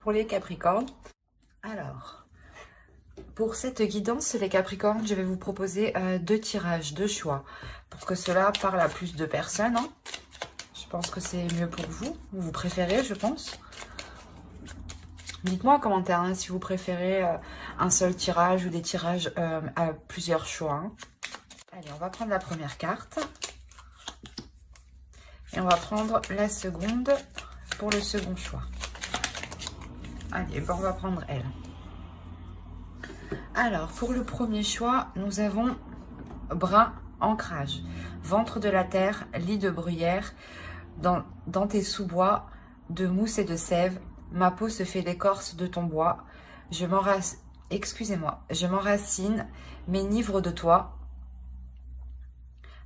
pour les Capricornes. Alors, pour cette guidance, les Capricornes, je vais vous proposer deux tirages, deux choix, pour que cela parle à plus de personnes. Hein. Je pense que c'est mieux pour vous. Vous préférez, je pense. Dites-moi en commentaire hein, si vous préférez un seul tirage ou des tirages à plusieurs choix. Hein. Allez, on va prendre la première carte. Et on va prendre la seconde pour le second choix. Allez, ben on va prendre elle. Alors, pour le premier choix, nous avons brin, ancrage, ventre de la terre, lit de bruyère, dans tes sous-bois, de mousse et de sève, ma peau se fait l'écorce de ton bois, je m'enracine, m'enivre de toi,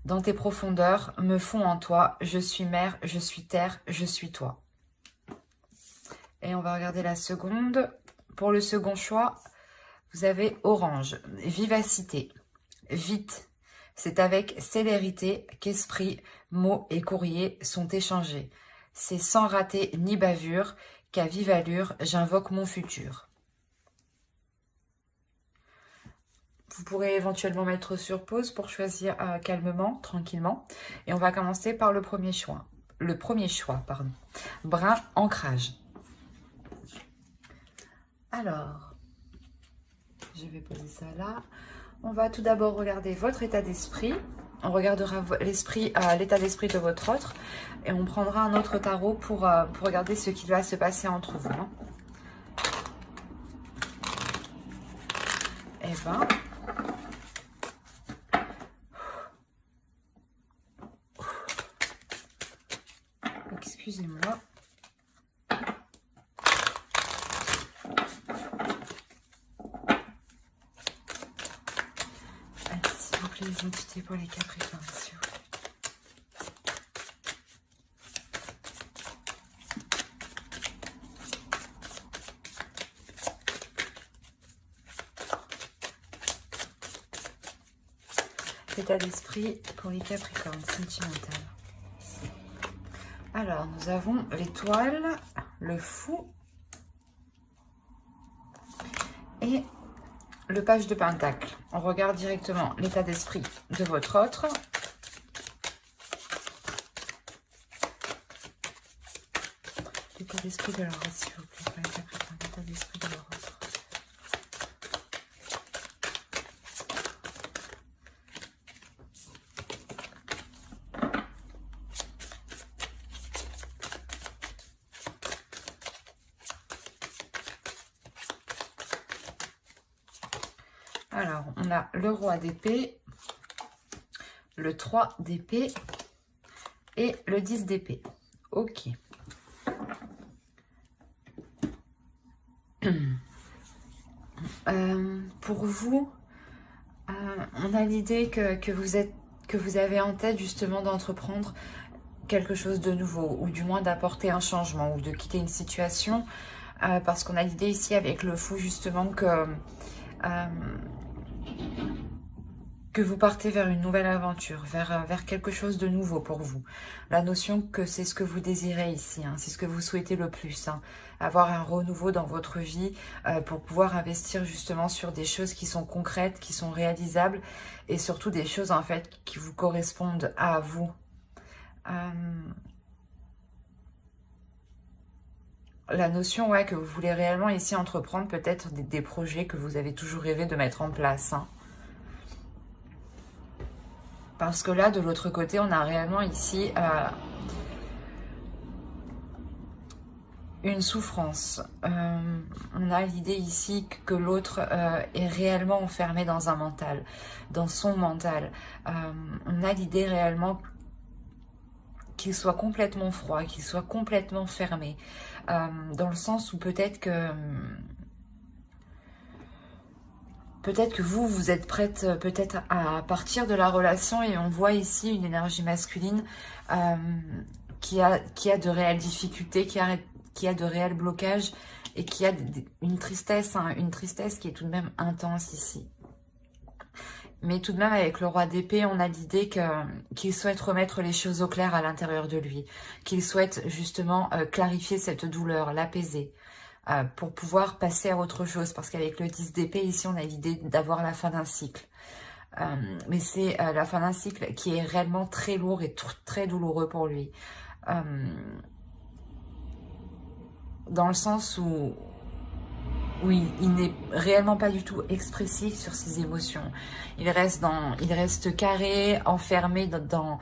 dans tes profondeurs, me fond en toi, je suis mer, je suis terre, je suis toi. Et on va regarder la seconde. Pour le second choix, vous avez orange, vivacité, vite. C'est avec célérité qu'esprit, mots et courriers sont échangés. C'est sans rater ni bavure qu'à vive allure j'invoque mon futur. Vous pourrez éventuellement mettre sur pause pour choisir calmement, tranquillement. Et on va commencer par le premier choix. Brin, ancrage. Alors, je vais poser ça là. On va tout d'abord regarder votre état d'esprit. On regardera l'état d'esprit de votre autre. Et on prendra un autre tarot pour regarder ce qui va se passer entre vous. Hein. Eh ben... Excusez-moi. S'il vous plaît, les entités pour les Capricornes, s'il vous plaît. État d'esprit pour les Capricornes, sentimental. Alors, nous avons l'étoile, le fou et le page de pentacle. On regarde directement l'état d'esprit de votre autre. L'état d'esprit de leur autre, s'il vous plaît, pour les Capricornes, l'état d'esprit de leur autre. Alors, on a le roi d'épée, le 3 d'épée et le 10 d'épée. Ok. Pour vous, on a l'idée que vous avez en tête justement d'entreprendre quelque chose de nouveau, ou du moins d'apporter un changement, ou de quitter une situation, parce qu'on a l'idée ici avec le fou justement que vous partez vers une nouvelle aventure, vers quelque chose de nouveau pour vous. La notion que c'est ce que vous désirez ici, hein, c'est ce que vous souhaitez le plus, hein, avoir un renouveau dans votre vie pour pouvoir investir justement sur des choses qui sont concrètes, qui sont réalisables et surtout des choses en fait qui vous correspondent à vous. La notion que vous voulez réellement ici entreprendre peut-être des projets que vous avez toujours rêvé de mettre en place, hein. Parce que là, de l'autre côté, on a réellement ici une souffrance. On a l'idée ici que l'autre est réellement enfermé dans un mental, dans son mental. On a l'idée réellement qu'il soit complètement froid, qu'il soit complètement fermé. Dans le sens où peut-être que vous êtes prête peut-être à partir de la relation et on voit ici une énergie masculine qui a de réelles difficultés, qui a de réels blocages et qui a une tristesse, hein, une tristesse qui est tout de même intense ici. Mais tout de même, avec le roi d'épée, on a l'idée qu'il souhaite remettre les choses au clair à l'intérieur de lui, qu'il souhaite justement clarifier cette douleur, l'apaiser. pour pouvoir passer à autre chose. Parce qu'avec le 10 d'épée, ici, on a l'idée d'avoir la fin d'un cycle. Mais c'est la fin d'un cycle qui est réellement très lourd et très douloureux pour lui. Dans le sens où oui, il n'est réellement pas du tout expressif sur ses émotions. Il reste carré, enfermé dans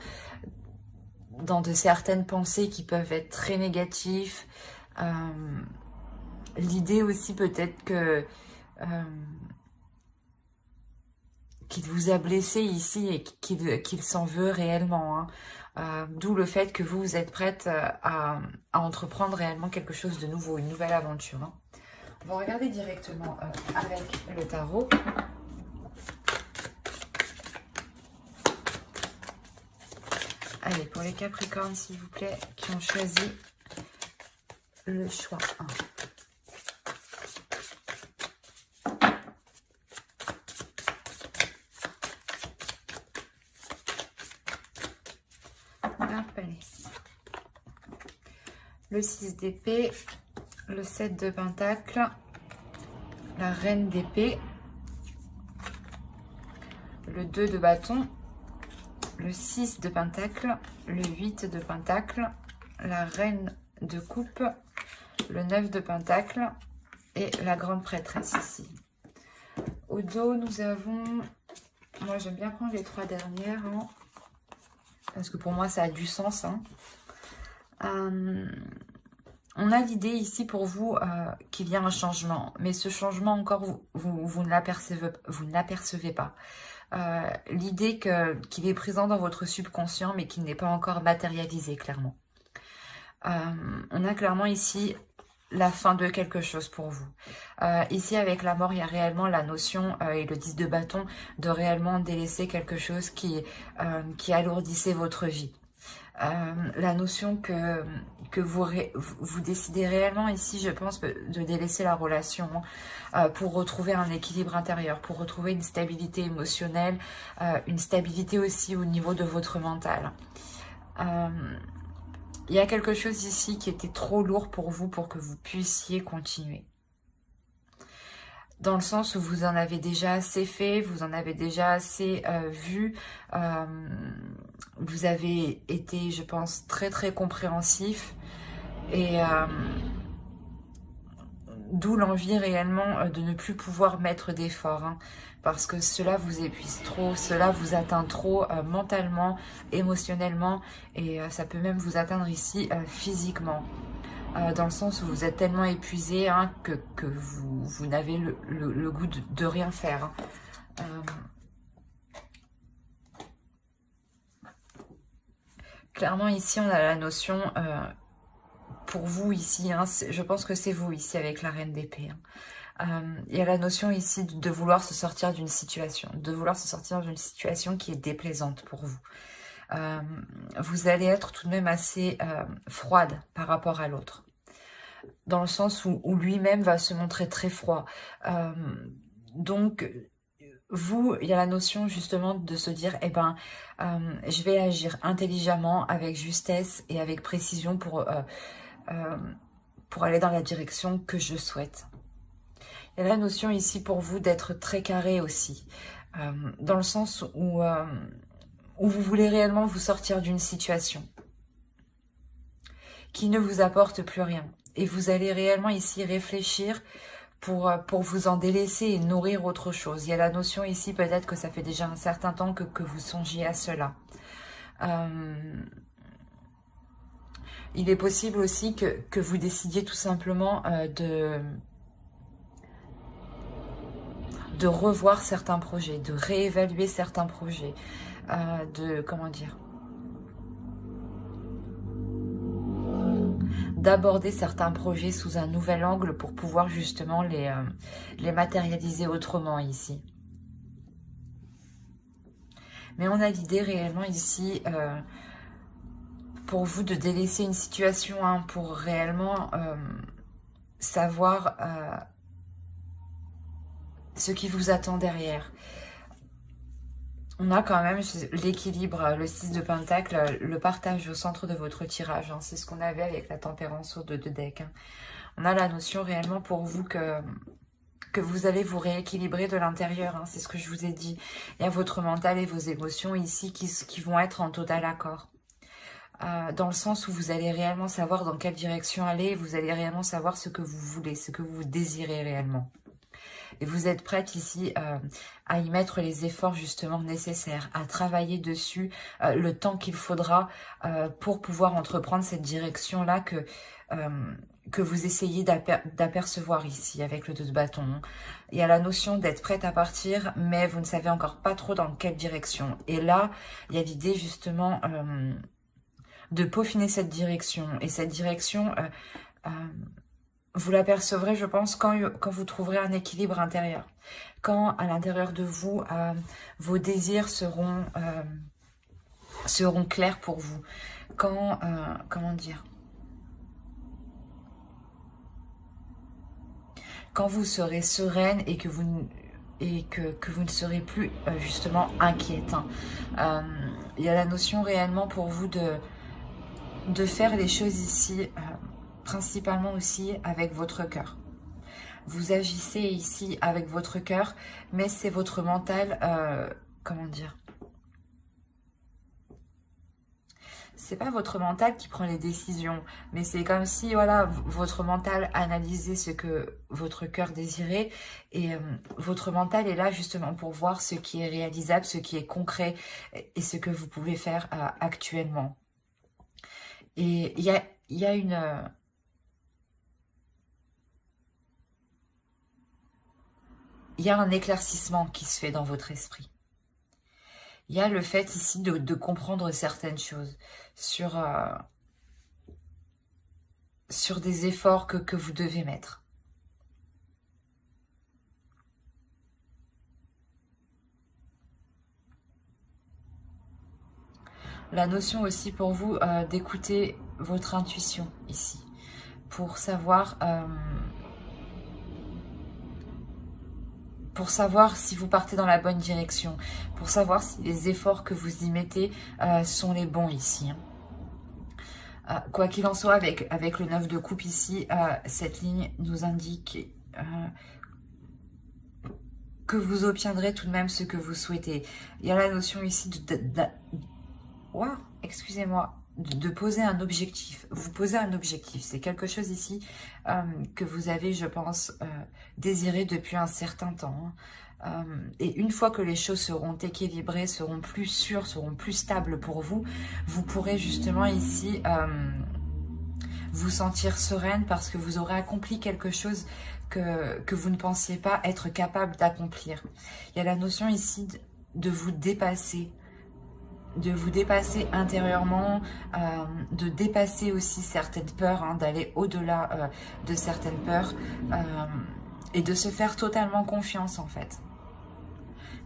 de certaines pensées qui peuvent être très négatives. L'idée aussi peut-être que qu'il vous a blessé ici et qu'il s'en veut réellement. Hein. D'où le fait que vous êtes prête à entreprendre réellement quelque chose de nouveau, une nouvelle aventure. Hein. On va regarder directement avec le tarot. Allez, pour les Capricornes, s'il vous plaît, qui ont choisi le choix 1. Le 6 d'épée, le 7 de pentacle, la reine d'épée, le 2 de bâton, le 6 de pentacle, le 8 de pentacle, la reine de coupe, le 9 de pentacle et la grande prêtresse ici. Au dos, nous avons... Moi, j'aime bien prendre les 3 dernières, hein, parce que pour moi, ça a du sens. Hein. On a l'idée ici pour vous qu'il y a un changement, mais ce changement encore, vous ne l'apercevez pas. L'idée qu'il est présent dans votre subconscient, mais qu'il n'est pas encore matérialisé, clairement. On a clairement ici la fin de quelque chose pour vous. Ici, avec la mort, il y a réellement la notion, et le 10 de bâton, de réellement délaisser quelque chose qui alourdissait votre vie. La notion que vous décidez réellement ici, je pense, de délaisser la relation pour retrouver un équilibre intérieur, pour retrouver une stabilité émotionnelle, une stabilité aussi au niveau de votre mental. Il y a quelque chose ici qui était trop lourd pour vous pour que vous puissiez continuer. Dans le sens où vous en avez déjà assez fait, vous en avez déjà assez vu. Vous avez été, je pense, très très compréhensif. Et d'où l'envie réellement de ne plus pouvoir mettre d'efforts. Hein, parce que cela vous épuise trop, cela vous atteint trop mentalement, émotionnellement. Et ça peut même vous atteindre ici physiquement. Dans le sens où vous êtes tellement épuisé hein, que vous n'avez le goût de rien faire. Clairement, ici, on a la notion, pour vous ici, hein, je pense que c'est vous ici avec la reine d'épée. Hein. Il y a la notion ici de vouloir se sortir d'une situation, qui est déplaisante pour vous. Vous allez être tout de même assez froide par rapport à l'autre. Dans le sens où lui-même va se montrer très froid. Donc, vous, il y a la notion justement de se dire, eh ben, je vais agir intelligemment, avec justesse et avec précision pour aller dans la direction que je souhaite. Il y a la notion ici pour vous d'être très carré aussi, dans le sens où vous voulez réellement vous sortir d'une situation qui ne vous apporte plus rien. Et vous allez réellement ici réfléchir pour vous en délaisser et nourrir autre chose. Il y a la notion ici, peut-être que ça fait déjà un certain temps que vous songiez à cela. Il est possible aussi que vous décidiez tout simplement de revoir certains projets, de réévaluer certains projets, comment dire, d'aborder certains projets sous un nouvel angle pour pouvoir justement les matérialiser autrement ici. Mais on a l'idée réellement ici pour vous de délaisser une situation hein, pour réellement savoir ce qui vous attend derrière. On a quand même l'équilibre, le 6 de Pentacle, le partage au centre de votre tirage. Hein. C'est ce qu'on avait avec la tempérance au 2 de deck. Hein. On a la notion réellement pour vous que vous allez vous rééquilibrer de l'intérieur. Hein. C'est ce que je vous ai dit. Il y a votre mental et vos émotions ici qui vont être en total accord. Dans le sens où vous allez réellement savoir dans quelle direction aller. Vous allez réellement savoir ce que vous voulez, ce que vous désirez réellement. Et vous êtes prête ici à y mettre les efforts justement nécessaires, à travailler dessus le temps qu'il faudra pour pouvoir entreprendre cette direction-là que vous essayez d'apercevoir ici avec le 2 de bâton. Il y a la notion d'être prête à partir, mais vous ne savez encore pas trop dans quelle direction. Et là, il y a l'idée justement de peaufiner cette direction. Et cette direction... vous l'apercevrez, je pense, quand vous trouverez un équilibre intérieur. Quand, à l'intérieur de vous, vos désirs seront clairs pour vous. Quand, comment dire, quand vous serez sereine et que vous ne serez plus, justement, inquiète. Hein. Il y a la notion réellement pour vous de faire les choses ici, principalement aussi avec votre cœur. Vous agissez ici avec votre cœur, mais c'est votre mental, comment dire, c'est pas votre mental qui prend les décisions, mais c'est comme si, voilà, votre mental analysait ce que votre cœur désirait, et votre mental est là justement pour voir ce qui est réalisable, ce qui est concret, et ce que vous pouvez faire actuellement. Et il y a une... il y a un éclaircissement qui se fait dans votre esprit. Il y a le fait ici de comprendre certaines choses sur des efforts que vous devez mettre. La notion aussi pour vous d'écouter votre intuition ici, pour savoir si vous partez dans la bonne direction, pour savoir si les efforts que vous y mettez sont les bons ici. Quoi qu'il en soit, avec le 9 de coupe ici, cette ligne nous indique que vous obtiendrez tout de même ce que vous souhaitez. Il y a la notion ici excusez-moi, de poser un objectif. Vous posez un objectif. C'est quelque chose ici que vous avez, je pense, désiré depuis un certain temps. Et une fois que les choses seront équilibrées, seront plus sûres, seront plus stables pour vous, vous pourrez justement ici vous sentir sereine parce que vous aurez accompli quelque chose que vous ne pensiez pas être capable d'accomplir. Il y a la notion ici de vous dépasser intérieurement, de dépasser aussi certaines peurs, hein, d'aller au-delà de certaines peurs et de se faire totalement confiance en fait.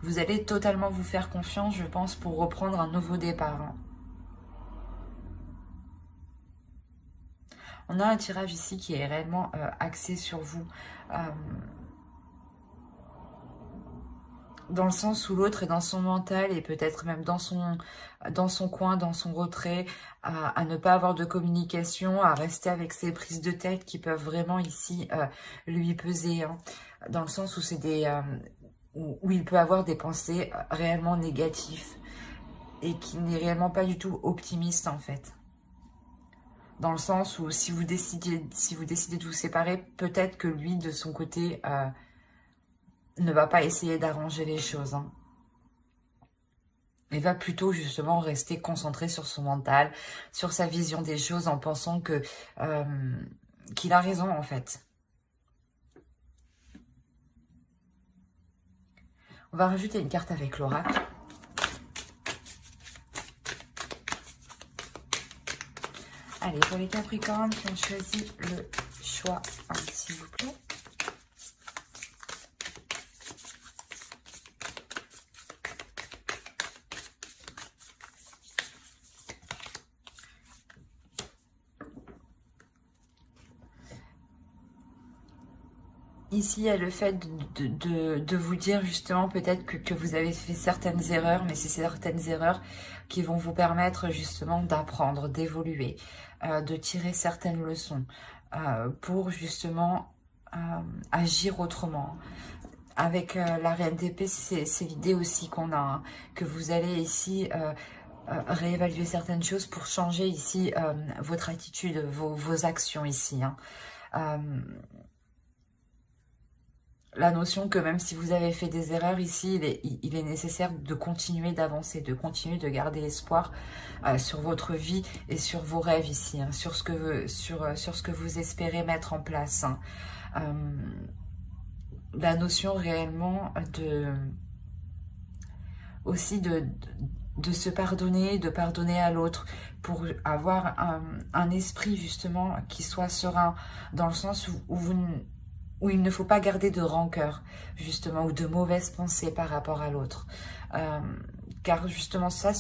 Vous allez totalement vous faire confiance, je pense, pour reprendre un nouveau départ. Hein. On a un tirage ici qui est réellement axé sur vous. Dans le sens où l'autre est dans son mental et peut-être même dans son coin, dans son retrait, à ne pas avoir de communication, à rester avec ses prises de tête qui peuvent vraiment ici lui peser. Hein. Dans le sens où c'est où il peut avoir des pensées réellement négatives et qui n'est réellement pas du tout optimiste en fait. Dans le sens où si vous décidez de vous séparer, peut-être que lui, de son côté, ne va pas essayer d'arranger les choses. Hein. Il va plutôt justement rester concentré sur son mental, sur sa vision des choses, en pensant qu'il a raison en fait. On va rajouter une carte avec l'oracle. Allez, pour les Capricornes qui ont choisi le choix 1, s'il vous plaît. Ici, il y a le fait de vous dire justement peut-être que vous avez fait certaines erreurs, mais c'est certaines erreurs qui vont vous permettre justement d'apprendre, d'évoluer, de tirer certaines leçons pour justement agir autrement. Avec la reine d'épée, c'est l'idée aussi qu'on a, hein, que vous allez ici réévaluer certaines choses pour changer ici votre attitude, vos actions ici. Hein. La notion que même si vous avez fait des erreurs ici, il est nécessaire de continuer d'avancer, de continuer de garder espoir sur votre vie et sur vos rêves ici, hein, sur ce que vous espérez mettre en place. Hein. La notion réellement aussi de se pardonner, de pardonner à l'autre pour avoir un esprit justement qui soit serein dans le sens où il ne faut pas garder de rancœur justement ou de mauvaises pensées par rapport à l'autre. Car justement ça,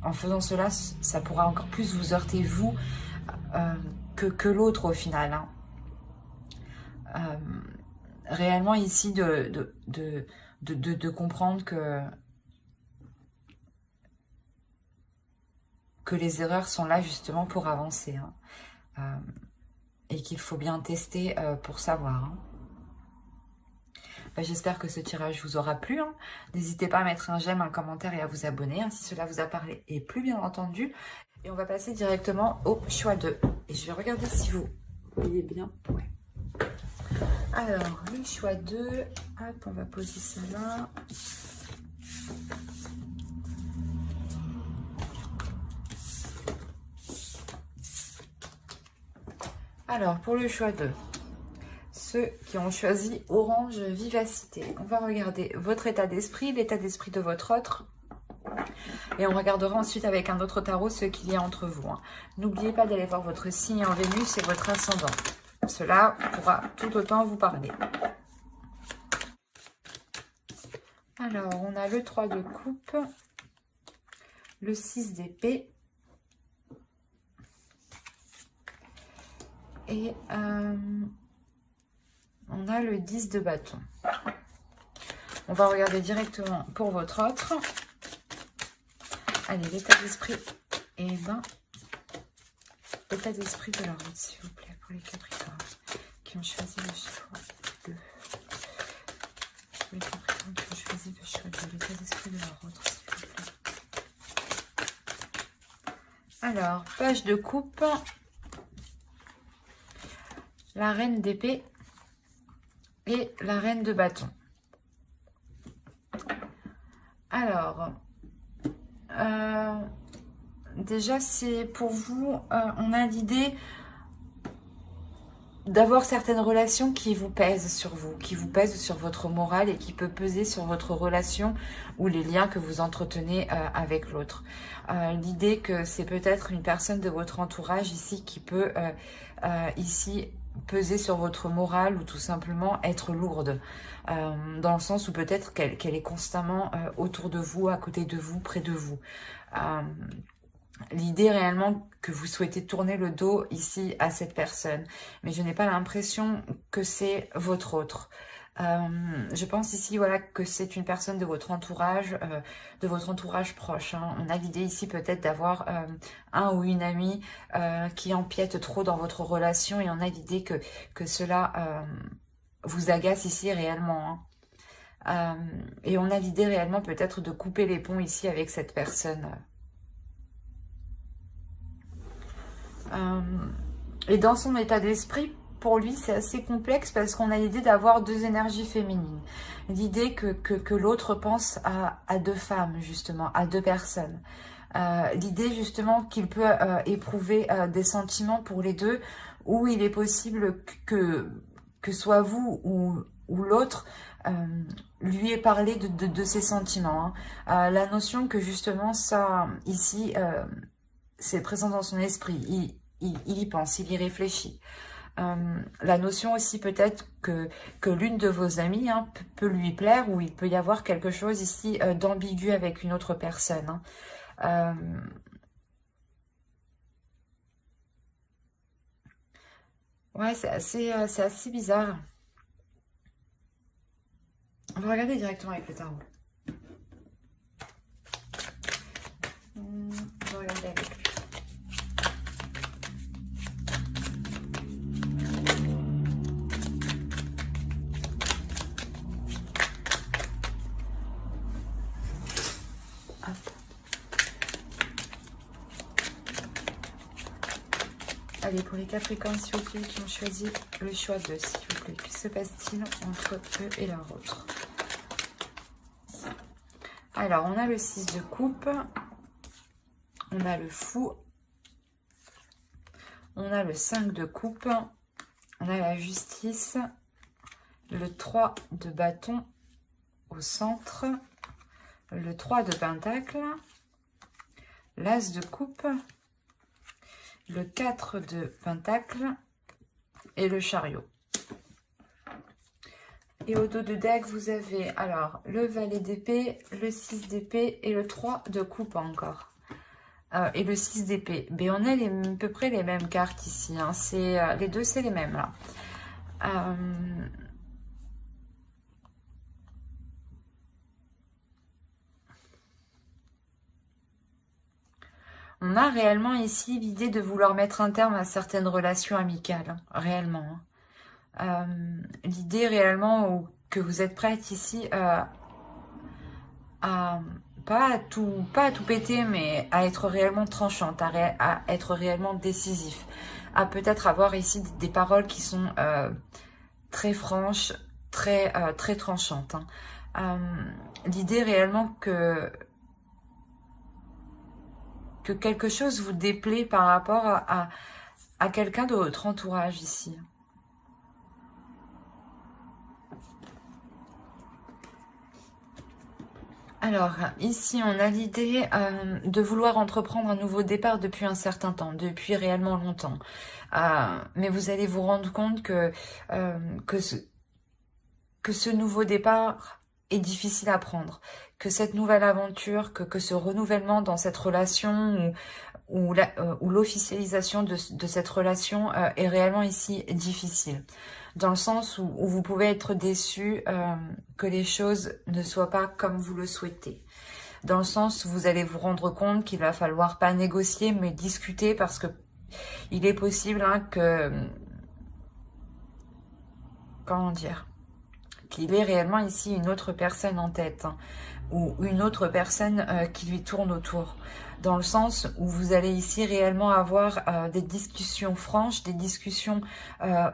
en faisant cela, ça pourra encore plus vous heurter vous que l'autre au final. Hein. Réellement ici de comprendre que les erreurs sont là justement pour avancer. Hein. Et qu'il faut bien tester pour savoir. Hein. J'espère que ce tirage vous aura plu. Hein. N'hésitez pas à mettre un j'aime, un commentaire et à vous abonner hein, si cela vous a parlé et plus bien entendu. Et on va passer directement au choix 2. Et je vais regarder si vous voyez bien. Ouais. Alors, le choix 2. Hop, on va poser ça là. Alors, pour le choix 2, ceux qui ont choisi Orange Vivacité, on va regarder votre état d'esprit, l'état d'esprit de votre autre. Et on regardera ensuite avec un autre tarot ce qu'il y a entre vous. Hein. N'oubliez pas d'aller voir votre signe en Vénus et votre ascendant. Cela pourra tout autant vous parler. Alors, on a le 3 de coupe, le 6 d'épée et on a le 10 de bâton. On va regarder directement pour votre autre. Allez, l'état d'esprit. Et ben, l'état d'esprit de leur autre, s'il vous plaît, pour les Capricornes qui ont choisi le choix 2. Les Capricornes qui ont choisi le choix 2, l'état d'esprit de leur autre, s'il vous plaît. Alors, page de coupe. La reine d'épée et la reine de bâton. Alors, déjà, c'est pour vous, on a l'idée d'avoir certaines relations qui vous pèsent sur vous, qui vous pèsent sur votre morale et qui peut peser sur votre relation ou les liens que vous entretenez avec l'autre. L'idée que c'est peut-être une personne de votre entourage ici qui peut ici peser sur votre morale ou tout simplement être lourde, dans le sens où peut-être qu'elle est constamment autour de vous, à côté de vous, près de vous. L'idée réellement que vous souhaitez tourner le dos ici à cette personne, mais je n'ai pas l'impression que c'est votre autre. Je pense ici voilà que c'est une personne de votre entourage proche. Hein. On a l'idée ici peut-être d'avoir un ou une amie qui empiète trop dans votre relation et on a l'idée que cela vous agace ici réellement. Hein. Et on a l'idée réellement peut-être de couper les ponts ici avec cette personne. Et dans son état d'esprit, pour lui, c'est assez complexe parce qu'on a l'idée d'avoir deux énergies féminines. L'idée que l'autre pense à deux femmes, justement, à deux personnes. L'idée, justement, qu'il peut éprouver des sentiments pour les deux, où il est possible que soit vous ou l'autre lui ait parlé de ses sentiments. Hein. La notion que, justement, ça, ici... c'est présent dans son esprit, il y pense, il y réfléchit. La notion aussi peut-être que l'une de vos amies hein, peut lui plaire ou il peut y avoir quelque chose ici d'ambigu avec une autre personne. Hein. Ouais, c'est assez bizarre. On va regarder directement avec le tarot. On va regarder avec lui. Hop. Allez, pour les Capricornes, s'il vous plaît, qui ont choisi le choix d'eux, s'il vous plaît. Que se passe-t-il entre eux et leur autre? Alors, on a le 6 de coupe. On a le fou. On a le 5 de coupe. On a la justice. Le 3 de bâton au centre. Le 3 de pentacle. L'as de coupe. Le 4 de pentacle. Et le chariot. Et au dos de deck, vous avez alors le valet d'épée, le 6 d'épée et le 3 de coupe encore. Et le 6 d'épée. Mais on a à peu près les mêmes cartes ici. Hein. Les deux, c'est les mêmes là. On a réellement ici l'idée de vouloir mettre un terme à certaines relations amicales. Hein, réellement. Hein. L'idée réellement que vous êtes prête ici à pas à tout péter, mais à être réellement tranchante, à être réellement décisif, à peut-être avoir ici des paroles qui sont très franches, très tranchantes. Hein. L'idée réellement que quelque chose vous déplaît par rapport à quelqu'un de votre entourage ici. Alors, ici, on a l'idée de vouloir entreprendre un nouveau départ depuis un certain temps, depuis réellement longtemps. Mais vous allez vous rendre compte que ce nouveau départ est difficile à prendre, que cette nouvelle aventure, que ce renouvellement dans cette relation ou l'officialisation de cette relation est réellement ici difficile. Dans le sens où vous pouvez être déçu que les choses ne soient pas comme vous le souhaitez. Dans le sens où vous allez vous rendre compte qu'il va falloir pas négocier, mais discuter parce que il est possible hein, comment dire, qu'il ait réellement ici une autre personne en tête hein, ou une autre personne qui lui tourne autour. Dans le sens où vous allez ici réellement avoir des discussions franches, des discussions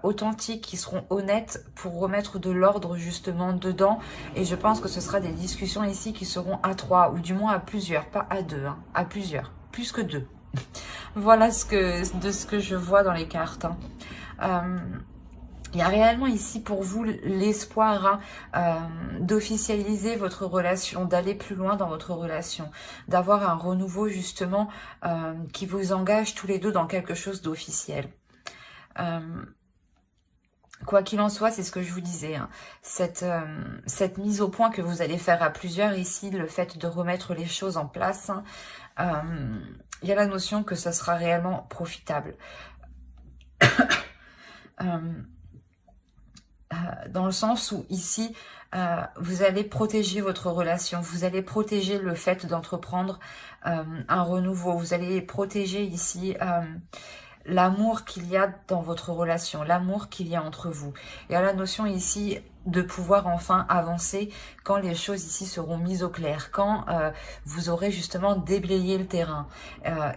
authentiques qui seront honnêtes pour remettre de l'ordre justement dedans. Et je pense que ce sera des discussions ici qui seront à 3 ou du moins à plusieurs, pas à 2, hein, à plusieurs, plus que 2. Voilà ce que je vois dans les cartes. Hein. Il y a réellement ici pour vous l'espoir hein, d'officialiser votre relation, d'aller plus loin dans votre relation, d'avoir un renouveau justement qui vous engage tous les deux dans quelque chose d'officiel. Quoi qu'il en soit, c'est ce que je vous disais, hein, cette mise au point que vous allez faire à plusieurs ici, le fait de remettre les choses en place, hein, il y a la notion que ça sera réellement profitable. Dans le sens où ici, vous allez protéger votre relation, vous allez protéger le fait d'entreprendre un renouveau, vous allez protéger ici l'amour qu'il y a dans votre relation, l'amour qu'il y a entre vous. Il y a la notion ici de pouvoir enfin avancer quand les choses ici seront mises au clair, quand vous aurez justement déblayé le terrain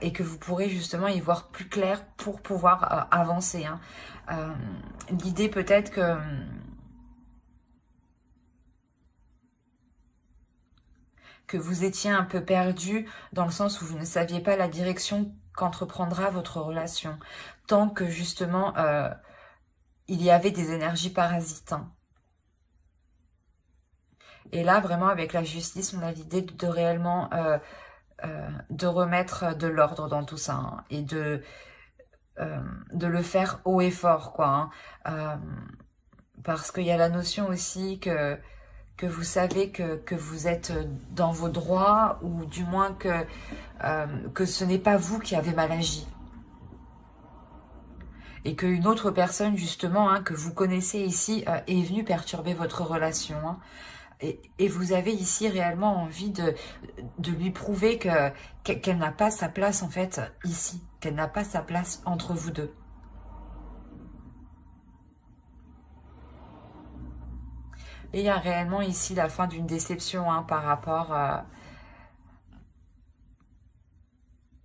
et que vous pourrez justement y voir plus clair pour pouvoir avancer. Hein. L'idée peut-être que vous étiez un peu perdu dans le sens où vous ne saviez pas la direction qu'entreprendra votre relation, tant que justement il y avait des énergies parasites. Hein. Et là, vraiment, avec la justice, on a l'idée de réellement de remettre de l'ordre dans tout ça hein, et de le faire haut et fort, quoi. Hein, parce qu'il y a la notion aussi que vous savez que vous êtes dans vos droits ou du moins que ce n'est pas vous qui avez mal agi. Et qu'une autre personne, justement, hein, que vous connaissez ici, est venue perturber votre relation. Hein. Et vous avez ici réellement envie de lui prouver qu'elle n'a pas sa place en fait ici, qu'elle n'a pas sa place entre vous deux. Et il y a réellement ici la fin d'une déception hein, par rapport à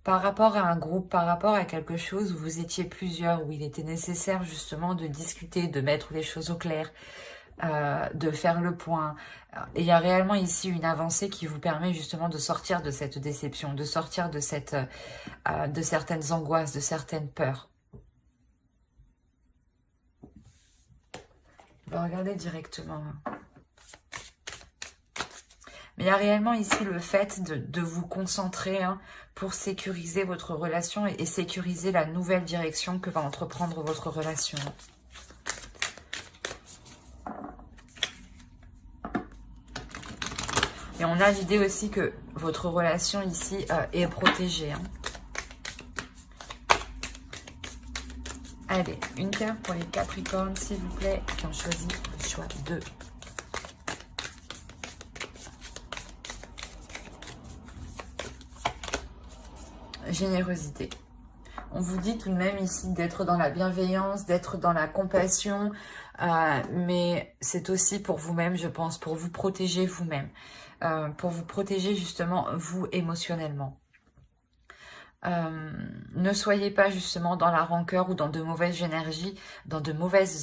un groupe, par rapport à quelque chose où vous étiez plusieurs, où il était nécessaire justement de discuter, de mettre les choses au clair, de faire le point. Et il y a réellement ici une avancée qui vous permet justement de sortir de cette déception, de sortir de certaines angoisses, de certaines peurs. On va regarder directement. Mais il y a réellement ici le fait de vous concentrer hein, pour sécuriser votre relation et sécuriser la nouvelle direction que va entreprendre votre relation. Et on a l'idée aussi que votre relation ici est protégée. Hein. Allez, une carte pour les Capricornes, s'il vous plaît, qui ont choisi le choix 2. Générosité. On vous dit tout de même ici d'être dans la bienveillance, d'être dans la compassion, mais c'est aussi pour vous-même, je pense, pour vous protéger vous-même, pour vous protéger justement vous émotionnellement. Ne soyez pas justement dans la rancœur ou dans de mauvaises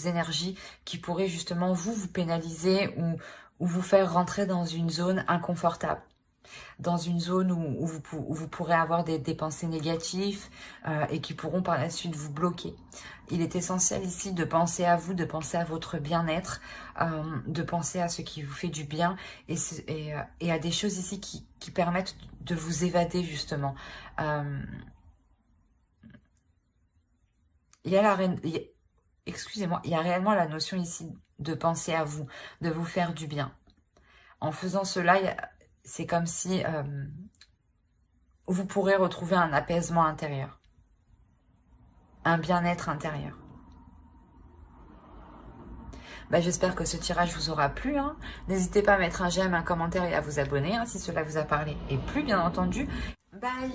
énergies, qui pourraient justement vous pénaliser ou vous faire rentrer dans une zone inconfortable. Dans une zone où vous pourrez avoir des pensées négatives et qui pourront par la suite vous bloquer. Il est essentiel ici de penser à vous, de penser à votre bien-être, de penser à ce qui vous fait du bien et à des choses ici qui permettent de vous évader justement. Excusez-moi, il y a réellement la notion ici de penser à vous, de vous faire du bien. En faisant cela, c'est comme si vous pourrez retrouver un apaisement intérieur, un bien-être intérieur. J'espère que ce tirage vous aura plu. Hein. N'hésitez pas à mettre un j'aime, un commentaire et à vous abonner hein, si cela vous a parlé et plu, bien entendu. Bye!